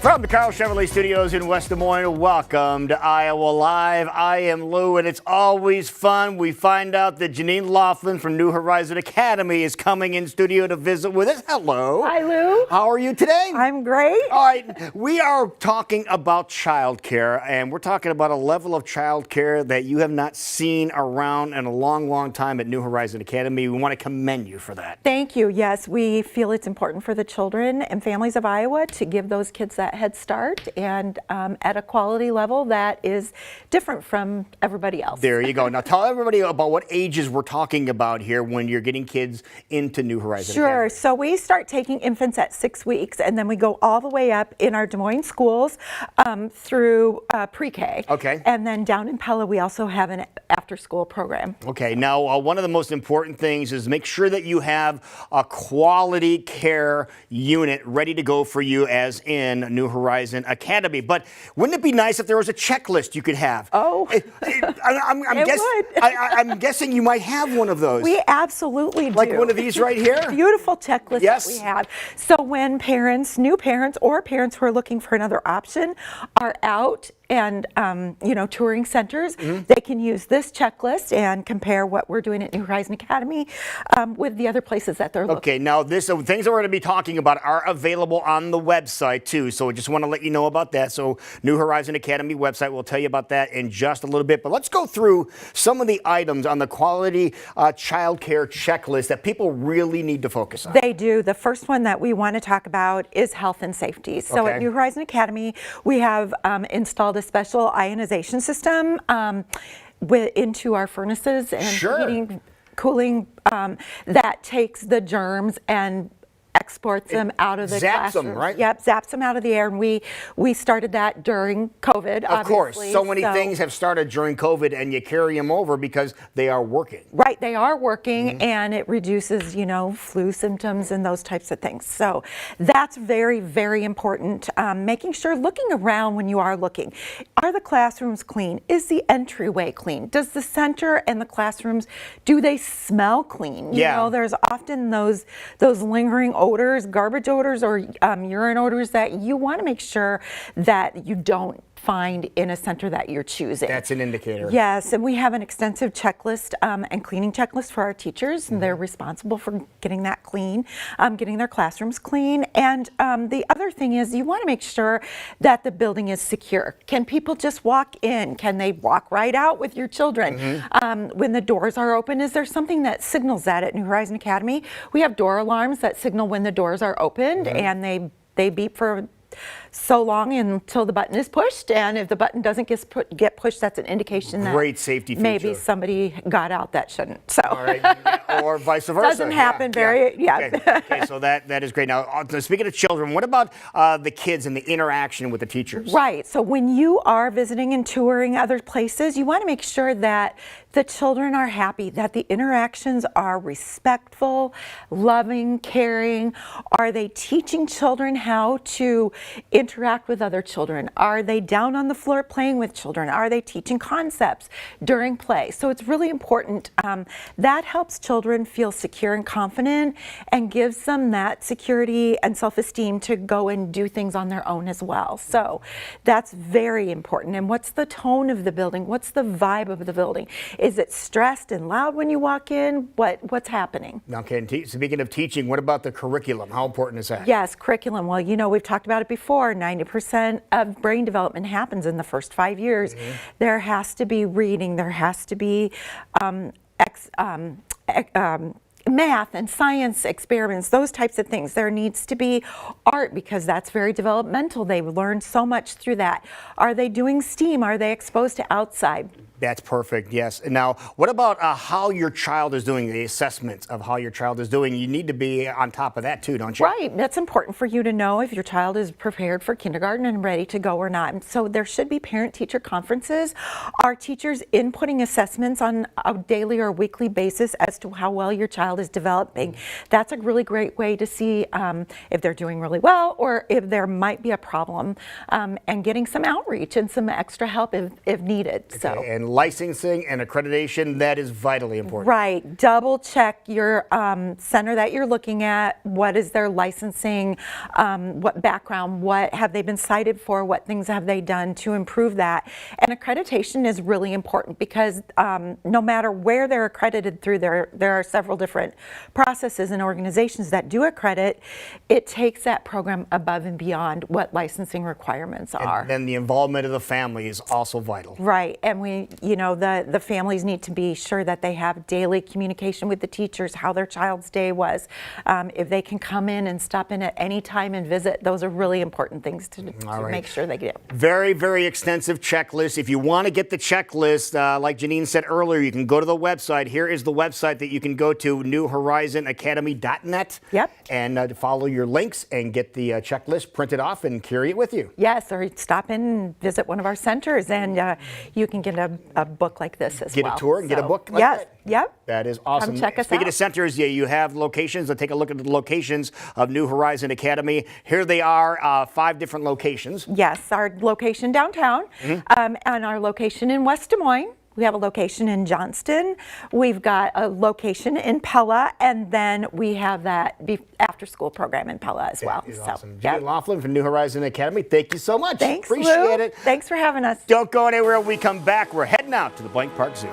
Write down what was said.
From the Carl Chevrolet Studios in West Des Moines, welcome to Iowa Live. I am Lou, and it's always fun. We find out that Jeannine Laughlin from New Horizon Academy is coming in studio to visit with us. Hello. Hi, Lou. How are you today? I'm great. All right, we are talking about childcare, and we're talking about a level of childcare that you have not seen around in a long, long time at New Horizon Academy. We want to commend you for that. Thank you. Yes, we feel it's important for the children and families of Iowa to give those kids that head start and at a quality level that is different from everybody else. There you go. Now tell everybody about what ages we're talking about here when you're getting kids into New Horizon Sure. Academy. So we start taking infants at 6 weeks, and then we go all the way up in our Des Moines schools through pre-K. Okay. And then down in Pella, we also have an after-school program. Okay. Now, one of the most important things is make sure that you have a quality care unit ready to go for you as in New Horizon Academy. But wouldn't it be nice if there was a checklist you could have? Oh, I'm guessing you might have one of those. We absolutely do. Like one of these right here? Beautiful checklist Yes. that we have. So when parents, new parents, or parents who are looking for another option are out and touring centers, they can use this checklist and compare what we're doing at New Horizon Academy with the other places that they're looking. Okay, now things that we're going to be talking about are available on the website too. So I just want to let you know about that. So New Horizon Academy website, we'll tell you about that in just a little bit. But let's go through some of the items on the quality child care checklist that people really need to focus on. They do. The first one that we want to talk about is health and safety. So at New Horizon Academy, we have installed a special ionization system into our furnaces and heating, cooling that takes the germs and exports them out of the classroom. Them, right? Yep, zaps them out of the air, and we started that during COVID, obviously. Of course, so many things have started during COVID, and you carry them over because they are working. Right, they are working, and it reduces, flu symptoms and those types of things. So that's very, very important. Making sure, looking around when you are looking. Are the classrooms clean? Is the entryway clean? Does the center and the classrooms, do they smell clean? You know, there's often those lingering odors, garbage odors, or urine odors that you want to make sure that you don't find in a center that you're choosing. That's an indicator. Yes, and we have an extensive checklist and cleaning checklist for our teachers, and they're responsible for getting that clean, getting their classrooms clean. And the other thing is you want to make sure that the building is secure. Can people just walk in? Can they walk right out with your children? When the doors are open, is there something that signals that at New Horizon Academy? We have door alarms that signal when the doors are opened, and they beep for so long until the button is pushed, and if the button doesn't get pushed, that's an indication that great safety feature. Maybe somebody got out that shouldn't. So, all right. Or vice versa. Doesn't happen Okay, so that is great. Now, speaking of children, what about the kids and the interaction with the teachers? Right. So when you are visiting and touring other places, you want to make sure that the children are happy, that the interactions are respectful, loving, caring. Are they teaching children how to interact with other children? Are they down on the floor playing with children? Are they teaching concepts during play? So it's really important. That helps children feel secure and confident and gives them that security and self-esteem to go and do things on their own as well. So that's very important. And what's the tone of the building? What's the vibe of the building? Is it stressed and loud when you walk in? What's happening? Okay, speaking of teaching, what about the curriculum? How important is that? Yes, curriculum. Well, we've talked about it before. 90% of brain development happens in the first 5 years. There has to be reading. There has to be math and science experiments, those types of things. There needs to be art because that's very developmental. They learn so much through that. Are they doing STEAM? Are they exposed to outside? That's perfect, yes. And now, what about how your child is doing, the assessments of how your child is doing? You need to be on top of that too, don't you? Right. That's important for you to know if your child is prepared for kindergarten and ready to go or not. And so there should be parent-teacher conferences. Our teachers inputting assessments on a daily or weekly basis as to how well your child is developing. That's a really great way to see if they're doing really well or if there might be a problem, and getting some outreach and some extra help if needed. Okay. So. And licensing and accreditation, that is vitally important. Right. Double check your center that you're looking at. What is their licensing? What background? What have they been cited for? What things have they done to improve that? And accreditation is really important because no matter where they're accredited through, there are several different processes and organizations that do accredit. It takes that program above and beyond what licensing requirements are. And then the involvement of the family is also vital. Right, and the families need to be sure that they have daily communication with the teachers, how their child's day was. If they can come in and stop in at any time and visit, those are really important things to make sure they get. Very, very extensive checklist. If you want to get the checklist, like Jeannine said earlier, you can go to the website. Here is the website that you can go to, newhorizonacademy.net. Yep. And follow your links and get the checklist printed off and carry it with you. Yes, or stop in and visit one of our centers, and you can get a book like this as well. Get a tour and get a book like that? Yep. That is awesome. Come check us Speaking out. of centers, you have locations. Let's take a look at the locations of New Horizon Academy. Here they are, 5 different locations. Yes, our location downtown, and our location in West Des Moines. We have a location in Johnston. We've got a location in Pella, and then we have that after-school program in Pella as well. That is So, awesome. Jeannine Laughlin from New Horizon Academy, thank you so much. Thanks, Appreciate Lou. it. Thanks for having us. Don't go anywhere. When we come back, we're heading out to the Blank Park Zoo.